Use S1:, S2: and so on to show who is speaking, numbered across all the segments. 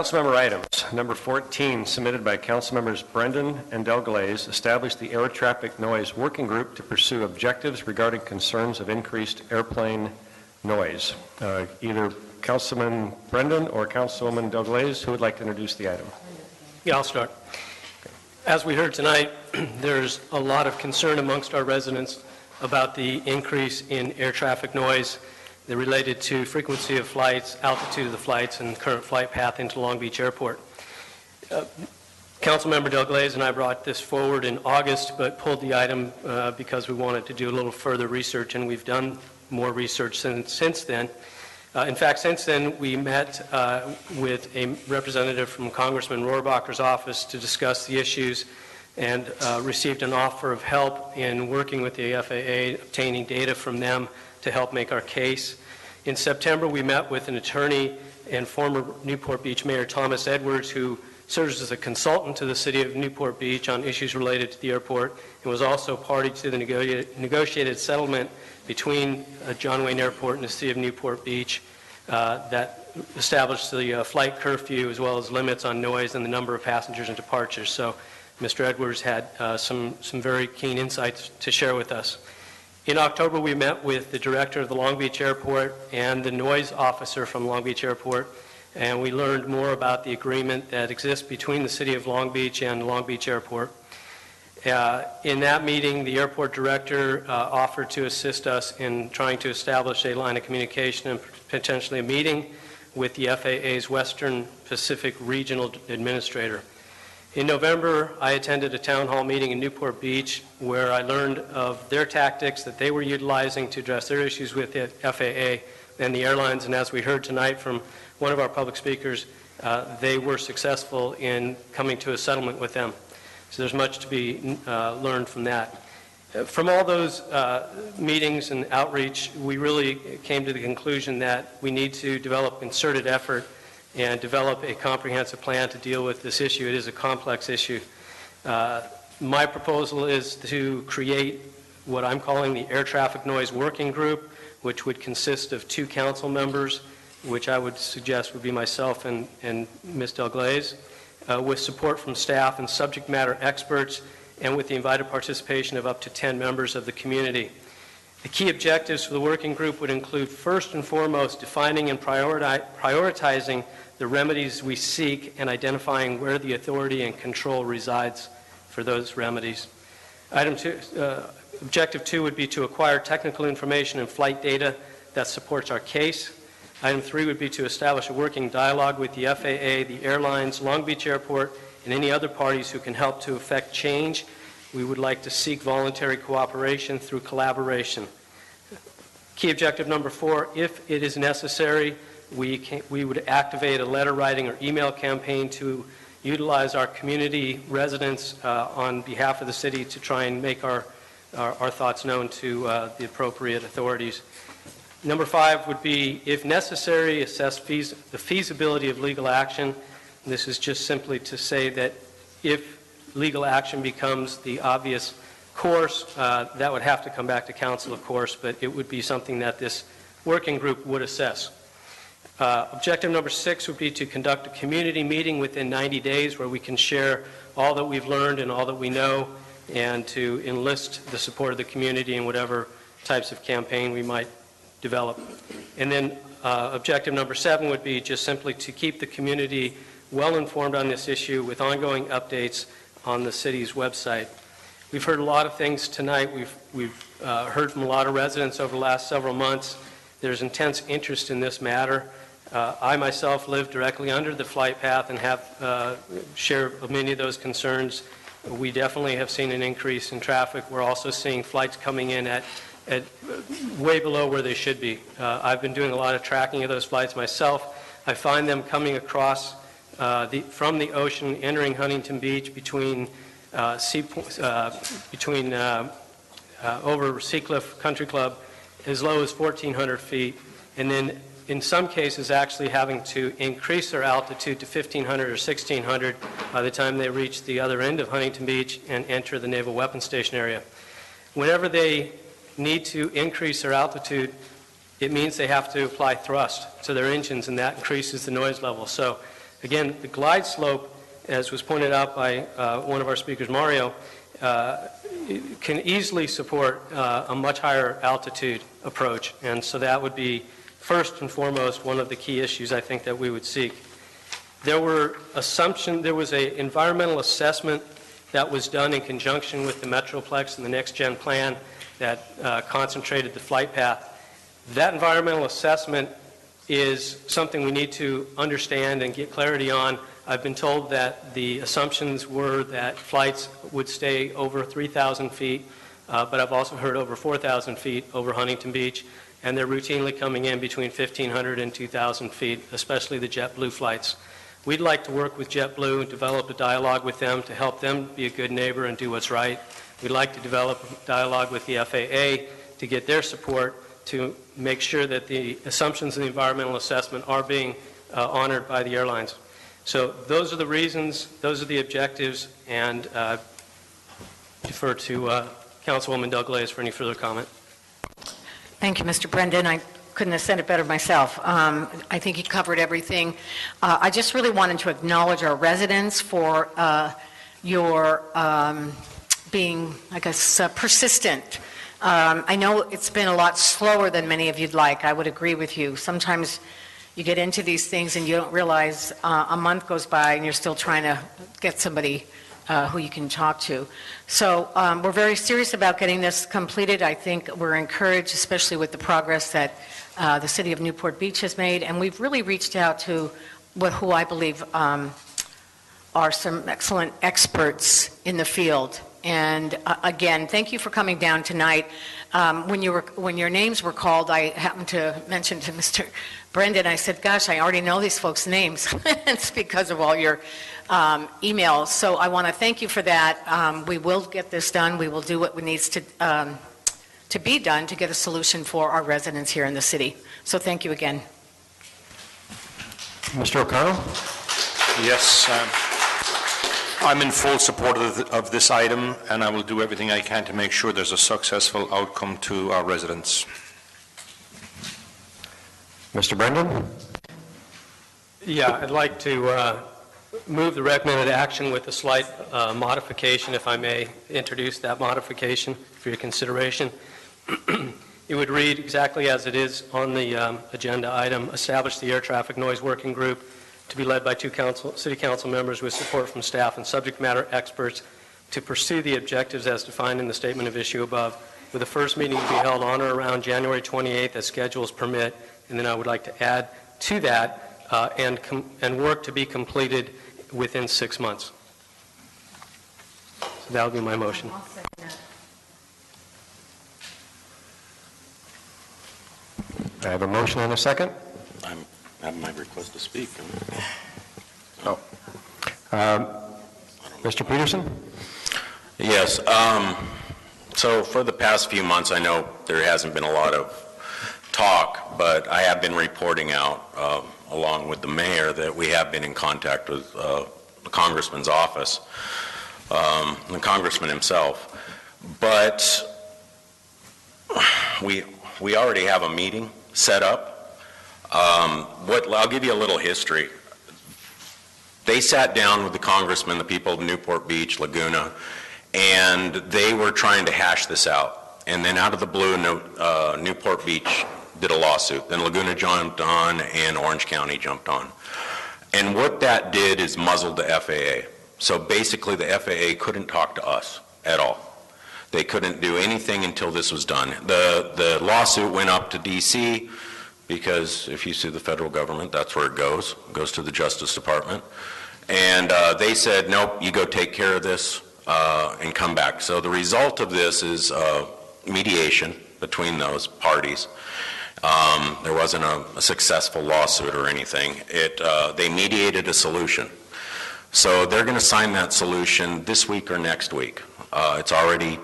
S1: Councilmember items. Number 14, submitted by Councilmembers Brendan and Delglaze, established the Air Traffic Noise Working Group to pursue objectives regarding concerns of increased airplane noise. Either Councilman Brendan or Councilwoman Delglaze, who would like to introduce the item?
S2: Yeah, I'll start. As we heard tonight, there's a lot of concern amongst our residents about the increase in air traffic noise related to frequency of flights, altitude of the flights, and current flight path into Long Beach Airport. Councilmember Delglaze and I brought this forward in August, but pulled the item because we wanted to do a little further research, and we've done more research since then. In fact, since then, we met with a representative from Congressman Rohrabacher's office to discuss the issues and received an offer of help in working with the FAA, obtaining data from them to help make our case. In September, we met with an attorney and former Newport Beach Mayor Thomas Edwards, who serves as a consultant to the city of Newport Beach on issues related to the airport, and was also party to the negotiated settlement between John Wayne Airport and the city of Newport Beach that established the flight curfew as well as limits on noise and the number of passengers and departures. So Mr. Edwards had some very keen insights to share with us. In October, we met with the director of the Long Beach Airport and the noise officer from Long Beach Airport, and we learned more about the agreement that exists between the city of Long Beach and Long Beach Airport. In that meeting, the airport director offered to assist us in trying to establish a line of communication and potentially a meeting with the FAA's Western Pacific Regional Administrator. In November, I attended a town hall meeting in Newport Beach where I learned of their tactics that they were utilizing to address their issues with the FAA and the airlines, and as we heard tonight from one of our public speakers, they were successful in coming to a settlement with them. So there's much to be learned from that. From all those meetings and outreach, we really came to the conclusion that we need to develop concerted effort and develop a comprehensive plan to deal with this issue. It is a complex issue. My proposal is to create what I'm calling the Air Traffic Noise Working Group, which would consist of 2 council members, which I would suggest would be myself and Ms. Delglaze, with support from staff and subject matter experts, and with the invited participation of up to 10 members of the community. The key objectives for the working group would include, first and foremost, defining and prioritizing the remedies we seek and identifying where the authority and control resides for those remedies. Objective 2 would be to acquire technical information and flight data that supports our case. Item 3 would be to establish a working dialogue with the FAA, the airlines, Long Beach Airport, and any other parties who can help to effect change. We would like to seek voluntary cooperation through collaboration. Key objective number 4, if it is necessary, we would activate a letter writing or email campaign to utilize our community residents on behalf of the city to try and make our thoughts known to the appropriate authorities. Number 5 would be, if necessary, assess the feasibility of legal action. This is just simply to say that if legal action becomes the obvious course, that would have to come back to council, of course, but it would be something that this working group would assess. Objective number 6 would be to conduct a community meeting within 90 days where we can share all that we've learned and all that we know, and to enlist the support of the community in whatever types of campaign we might develop. And then objective number 7 would be just simply to keep the community well informed on this issue with ongoing updates on the city's website. We've heard a lot of things tonight. We've heard from a lot of residents over the last several months. There's intense interest in this matter. I myself live directly under the flight path and have share many of those concerns. We definitely have seen an increase in traffic. We're also seeing flights coming in at way below where they should be. I've been doing a lot of tracking of those flights myself. I find them coming across from the ocean, entering Huntington Beach between over Seacliff Country Club as low as 1,400 feet, and then in some cases actually having to increase their altitude to 1,500 or 1,600 by the time they reach the other end of Huntington Beach and enter the Naval Weapons Station area. Whenever they need to increase their altitude, it means they have to apply thrust to their engines, and that increases the noise level. So Again, the glide slope, as was pointed out by one of our speakers, Mario, can easily support a much higher altitude approach. And so that would be, first and foremost, one of the key issues I think that we would seek. There was an environmental assessment that was done in conjunction with the Metroplex and the Next Gen plan that concentrated the flight path. That environmental assessment is something we need to understand and get clarity on. I've been told that the assumptions were that flights would stay over 3,000 feet, but I've also heard over 4,000 feet over Huntington Beach, and they're routinely coming in between 1,500 and 2,000 feet, especially the JetBlue flights. We'd like to work with JetBlue and develop a dialogue with them to help them be a good neighbor and do what's right. We'd like to develop a dialogue with the FAA to get their support to make sure that the assumptions in the environmental assessment are being honored by the airlines. So those are the reasons, those are the objectives, and defer to Councilwoman Douglas for any further comment.
S3: Thank you, Mr. Brendan. I couldn't have said it better myself. I think he covered everything. I just really wanted to acknowledge our residents for your being, I guess, persistent. I know it's been a lot slower than many of you'd like. I would agree with you. Sometimes you get into these things and you don't realize a month goes by and you're still trying to get somebody who you can talk to. So we're very serious about getting this completed. I think we're encouraged, especially with the progress that the City of Newport Beach has made, and we've really reached out to who I believe are some excellent experts in the field. And again, thank you for coming down tonight. When your names were called, I happened to mention to Mr. Brendan, I said, gosh, I already know these folks' names. It's because of all your emails. So I want to thank you for that. We will get this done. We will do what needs to be done to get a solution for our residents here in the city. So thank you again.
S1: Mr. O'Connell?
S4: Yes, I'm in full support of this item, and I will do everything I can to make sure there's a successful outcome to our residents.
S1: Mr. Brendan?
S2: Yeah, I'd like to move the recommended action with a slight modification, if I may introduce that modification for your consideration. It would read exactly as it is on the agenda item: establish the air traffic noise working group to be led by two city council members with support from staff and subject matter experts to pursue the objectives as defined in the statement of issue above, with the first meeting to be held on or around January 28th as schedules permit. And then I would like to add to that and work to be completed within 6 months. So that would be my motion.
S1: I have a motion and a second.
S4: I have my request to speak.
S1: Oh. Mr. Peterson?
S5: Yes. So for the past few months, I know there hasn't been a lot of talk, but I have been reporting out, along with the mayor, that we have been in contact with the congressman's office, the congressman himself. But we already have a meeting set up. I'll give you a little history. They sat down with the congressman, the people of Newport Beach, Laguna, and they were trying to hash this out. And then out of the blue, Newport Beach did a lawsuit. Then Laguna jumped on and Orange County jumped on. And what that did is muzzled the FAA. So basically the FAA couldn't talk to us at all. They couldn't do anything until this was done. The lawsuit went up to DC because if you sue the federal government, that's where it goes. It goes to the Justice Department. And they said, nope, you go take care of this and come back. So the result of this is mediation between those parties. There wasn't a successful lawsuit or anything. They mediated a solution. So they're going to sign that solution this week or next week. It's already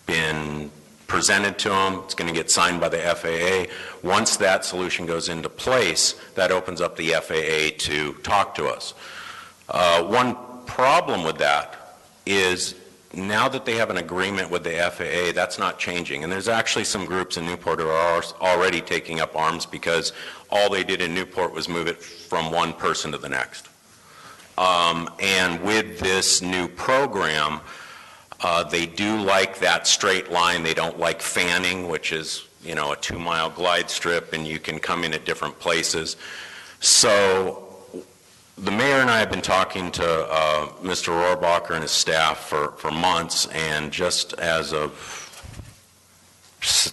S5: been presented to them. It's going to get signed by the FAA. Once that solution goes into place, that opens up the FAA to talk to us. One problem with that is now that they have an agreement with the FAA, that's not changing. And there's actually some groups in Newport who are already taking up arms because all they did in Newport was move it from one person to the next. And with this new program, they do like that straight line. They don't like fanning, which is, you know, a 2-mile glide strip, and you can come in at different places. So the mayor and I have been talking to Mr. Rohrbacher and his staff for months, and just as of,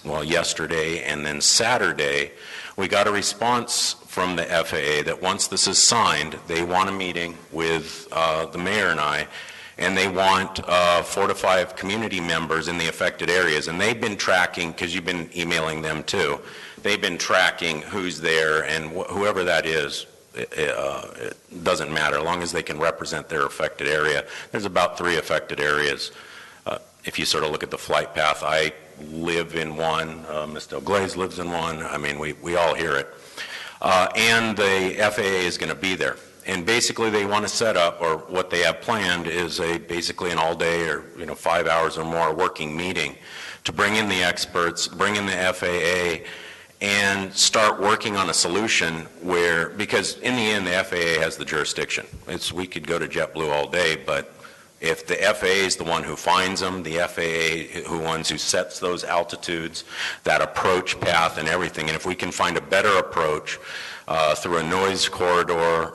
S5: well, yesterday and then Saturday, we got a response from the FAA that once this is signed, they want a meeting with the mayor and I, and they want 4 to 5 community members in the affected areas. And they've been tracking, because you've been emailing them too, they've been tracking who's there, and whoever that is, it doesn't matter, as long as they can represent their affected area. There's about 3 affected areas. If you sort of look at the flight path, I live in one, Ms. Delglaze lives in one. I mean, we all hear it. And the FAA is going to be there. And basically they want to set up, or what they have planned is basically an all-day or 5 hours or more working meeting to bring in the experts, bring in the FAA, and start working on a solution where, because in the end the FAA has the jurisdiction. We could go to JetBlue all day, but if the FAA is the one who finds them, the FAA who sets those altitudes, that approach path and everything, and if we can find a better approach through a noise corridor,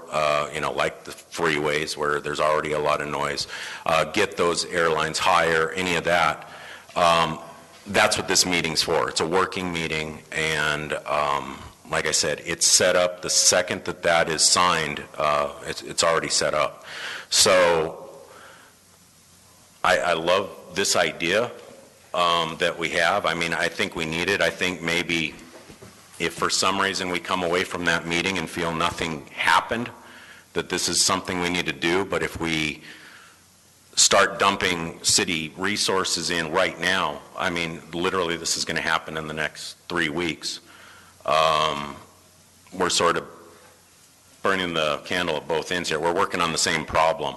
S5: like the freeways where there's already a lot of noise, get those airlines higher, any of that, that's what this meeting's for. It's a working meeting, and like I said, it's set up the second that is signed. It's already set up. So I love this idea that we have. I mean, I think we need it. I think maybe if for some reason we come away from that meeting and feel nothing happened, that this is something we need to do. But if we start dumping city resources in right now, I mean, literally this is going to happen in the next 3 weeks. We're sort of burning the candle at both ends here. We're working on the same problem.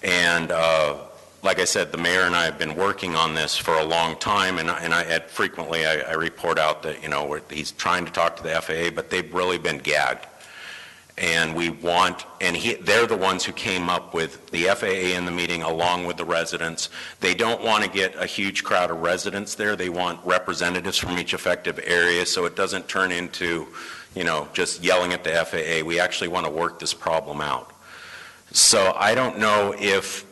S5: And like I said, the mayor and I have been working on this for a long time, and frequently I report out that, he's trying to talk to the FAA, but they've really been gagged. And they're the ones who came up with the FAA in the meeting along with the residents. They don't want to get a huge crowd of residents there. They want representatives from each effective area, so it doesn't turn into, just yelling at the FAA. We actually want to work this problem out. So I don't know if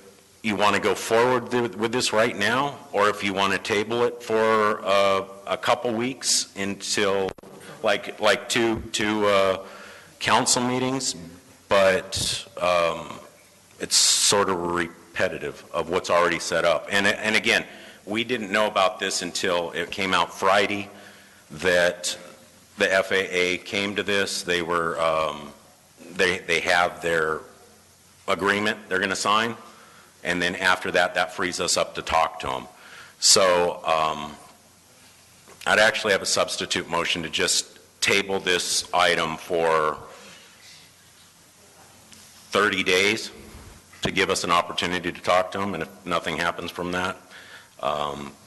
S5: you want to go forward with this right now, or if you want to table it for a couple weeks until like two council meetings, but it's sort of repetitive of what's already set up. And again, we didn't know about this until it came out Friday that the FAA came to this. They were they have their agreement they're going to sign, and then after that, that frees us up to talk to them. So I'd actually have a substitute motion to just table this item for 30 days to give us an opportunity to talk to them, and if nothing happens from that,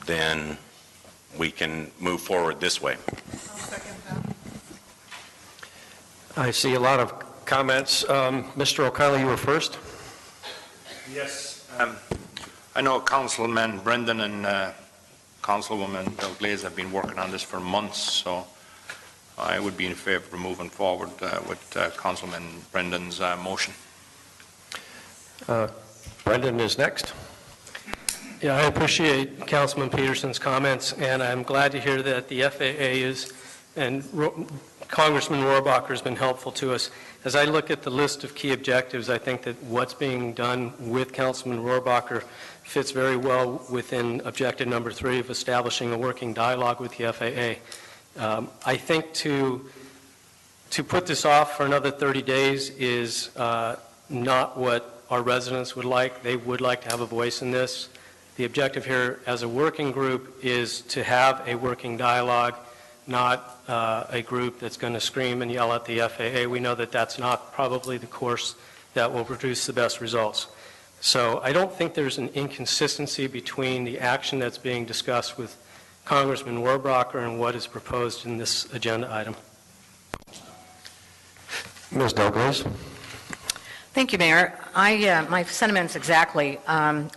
S5: then we can move forward this way.
S1: I see a lot of comments. Mr. O'Connell, you were first.
S4: Yes. I know Councilman Brendan and Councilwoman Delglaze have been working on this for months, so I would be in favor of moving forward with Councilman Brendan's motion.
S1: Brendan is next.
S2: Yeah, I appreciate Councilman Peterson's comments, and I'm glad to hear that the FAA and Congressman Rohrbacher has been helpful to us. As I look at the list of key objectives, I think that what's being done with Councilman Rohrbacher fits very well within objective number 3 of establishing a working dialogue with the FAA. I think to put this off for another 30 days is not what our residents would like. They would like to have a voice in this. The objective here as a working group is to have a working dialogue, not a group that's going to scream and yell at the FAA. We know that that's not probably the course that will produce the best results. So I don't think there's an inconsistency between the action that's being discussed with Congressman Warbracher and what is proposed in this agenda item.
S1: Ms. Dalglaze?
S3: Thank you, Mayor. My sentiments exactly.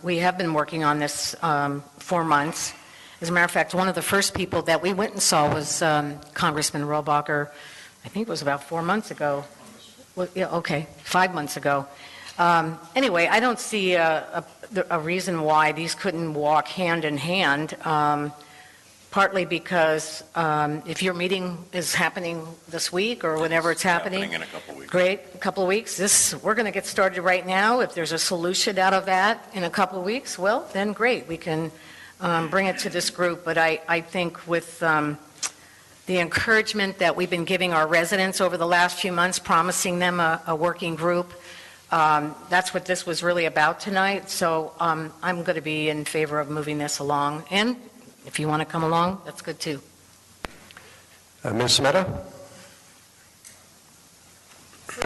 S3: We have been working on this 4 months. As a matter of fact, one of the first people that we went and saw was Congressman Rohrabacher. I think it was about 4 months ago. Well, yeah, okay, 5 months ago. Anyway, I don't see a reason why these couldn't walk hand in hand. Partly because if your meeting is happening this week or whenever it's happening
S5: in a couple weeks.
S3: Great, a couple of weeks. We're going to get started right now. If there's a solution out of that in a couple of weeks, well, then great. We can bring it to this group. But I think with the encouragement that we've been giving our residents over the last few months, promising them a working group, that's what this was really about tonight. So I'm going to be in favor of moving this along. And if you want to come along, that's good too.
S1: Ms. Smeta?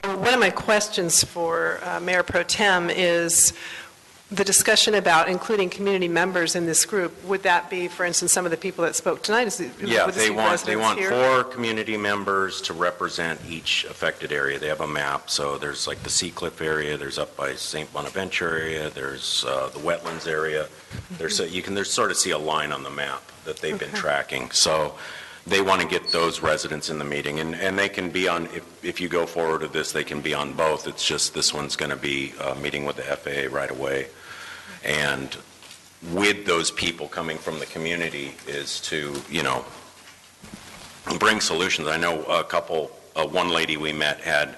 S6: One of my questions for Mayor Pro Tem is the discussion about including community members in this group. Would that be, for instance, some of the people that spoke tonight?
S5: Yeah,
S6: would this
S5: they
S6: be
S5: want
S6: residents here?
S5: 4 community members to represent each affected area. They have a map, so there's like the Seacliff area, there's up by St. Bonaventure area, there's the wetlands area. There's you can sort of see a line on the map that they've been tracking. So they want to get those residents in the meeting, and they can be on, if you go forward with this, they can be on both. It's just this one's going to be meeting with the FAA right away. And with those people coming from the community is to, bring solutions. I know one lady we met had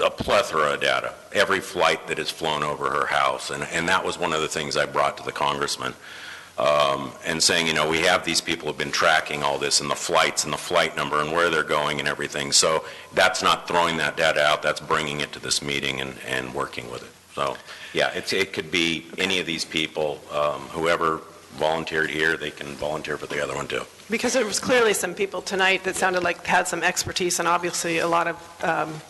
S5: a plethora of data, every flight that has flown over her house. And that was one of the things I brought to the congressman. And saying, we have these people who have been tracking all this and the flights and the flight number and where they're going and everything. So that's not throwing that data out, that's bringing it to this meeting and working with it. So, yeah, it could be any of these people, whoever volunteered here, they can volunteer for the other one too.
S6: Because there was clearly some people tonight that sounded like had some expertise and obviously a lot of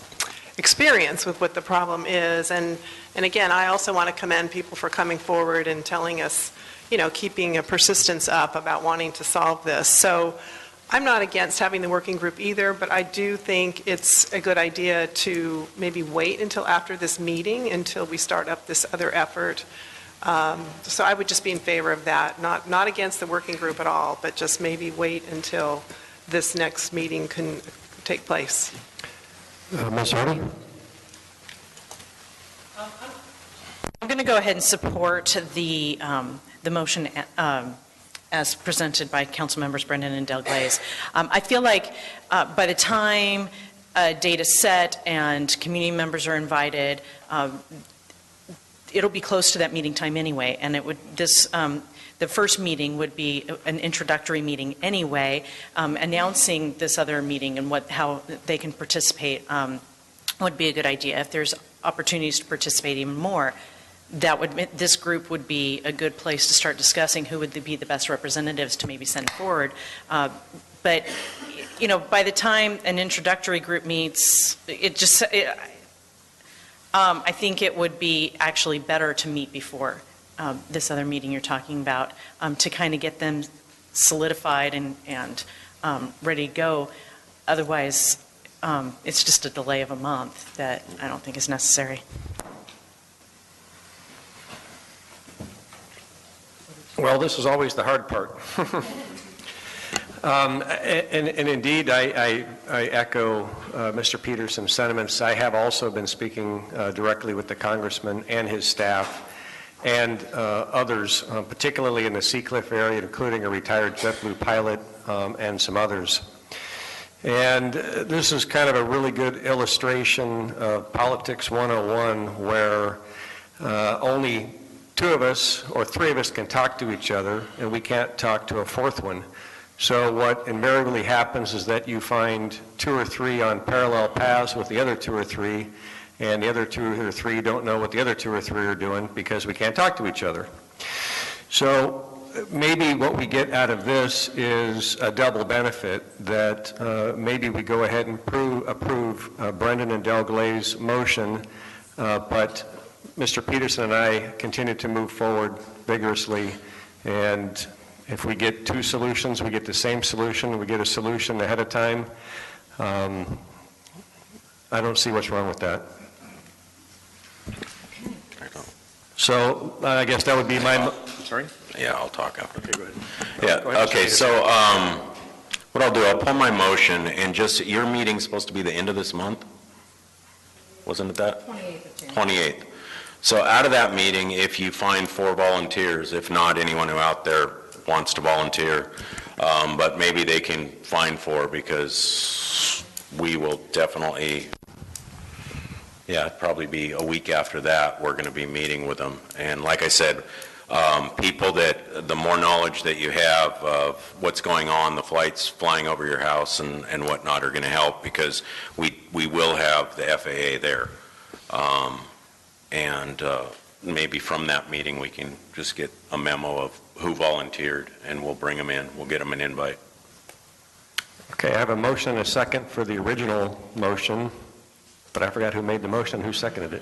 S6: experience with what the problem is. And again, I also want to commend people for coming forward and telling us, keeping a persistence up about wanting to solve this. So I'm not against having the working group either, but I do think it's a good idea to maybe wait until after this meeting, until we start up this other effort. So I would just be in favor of that, not against the working group at all, but just maybe wait until this next meeting can take place.
S1: Ms. Hardy?
S7: I'm going to go ahead and support the motion as presented by Council Members Brendan and Dalglaze. I feel like by the time a date is set and community members are invited, it'll be close to that meeting time anyway, and the first meeting would be an introductory meeting anyway, announcing this other meeting and how they can participate would be a good idea. If there's opportunities to participate even more, this group would be a good place to start discussing who would be the best representatives to maybe send forward. But by the time an introductory group meets, I think it would be actually better to meet before this other meeting you're talking about, to kind of get them solidified and ready to go. Otherwise, it's just a delay of a month that I don't think is necessary.
S1: Well, this is always the hard part. And indeed, I echo Mr. Peterson's sentiments. I have also been speaking directly with the congressman and his staff and others, particularly in the Seacliff area, including a retired JetBlue pilot and some others. And this is kind of a really good illustration of Politics 101, where only 2 of us or 3 of us can talk to each other, and we can't talk to a 4th one. So what invariably happens is that you find 2 or 3 on parallel paths with the other 2 or 3, and the other 2 or 3 don't know what the other 2 or 3 are doing because we can't talk to each other. So maybe what we get out of this is a double benefit, that maybe we go ahead and approve Brendan and Dalglaze's motion, but Mr. Peterson and I continue to move forward vigorously, and if we get two solutions, we get the same solution, we get a solution ahead of time, I don't see what's wrong with that. So I guess that would be my...
S5: Sorry? Yeah, I'll talk after.
S1: Okay, go ahead.
S5: Yeah,
S1: Go ahead,
S5: okay,
S1: Mr.
S5: so what I'll do, I'll pull my motion, and just, your meeting's supposed to be the end of this month? Wasn't it that?
S3: 28th of January.
S5: 28th. So out of that meeting, if you find 4 volunteers, if not, anyone who out there wants to volunteer, but maybe they can find 4, because we will definitely, yeah, it'd probably be a week after that, we're going to be meeting with them. And like I said, people that, the more knowledge that you have of what's going on, the flights flying over your house and whatnot are going to help, because we will have the FAA there. And maybe from that meeting we can just get a memo of who volunteered, and we'll bring them in. We'll get them an invite.
S1: Okay, I have a motion and a second for the original motion, but I forgot who made the motion, who seconded it.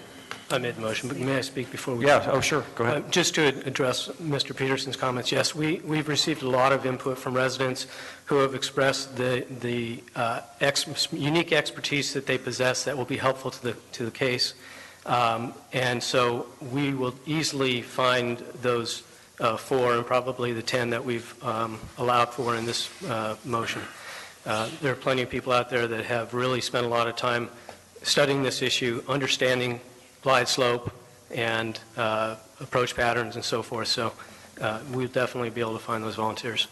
S2: I made the motion, but may I speak before we...
S1: Yeah, oh, sure, go ahead.
S2: Just to address Mr. Peterson's comments, yes, we've received a lot of input from residents who have expressed the unique expertise that they possess that will be helpful to the case. And so we will easily find those 4 and probably the 10 that we've allowed for in this motion. There are plenty of people out there that have really spent a lot of time studying this issue, understanding glide slope and approach patterns and so forth. So we'll definitely be able to find those volunteers.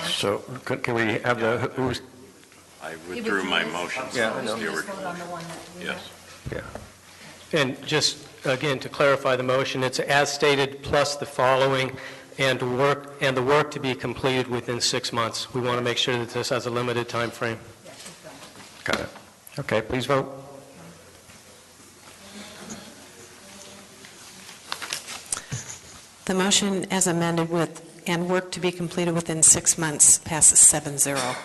S1: So can we have the, who's,
S5: I withdrew my motion.
S1: Yeah, I know.
S5: The original. Yes.
S1: yeah.
S2: And just, again, to clarify the motion, it's as stated plus the following, and the work to be completed within 6 months. We want to make sure that this has a limited time frame.
S1: Got it. Okay, please vote.
S8: The motion as amended with, and work to be completed within 6 months, passes 7-0.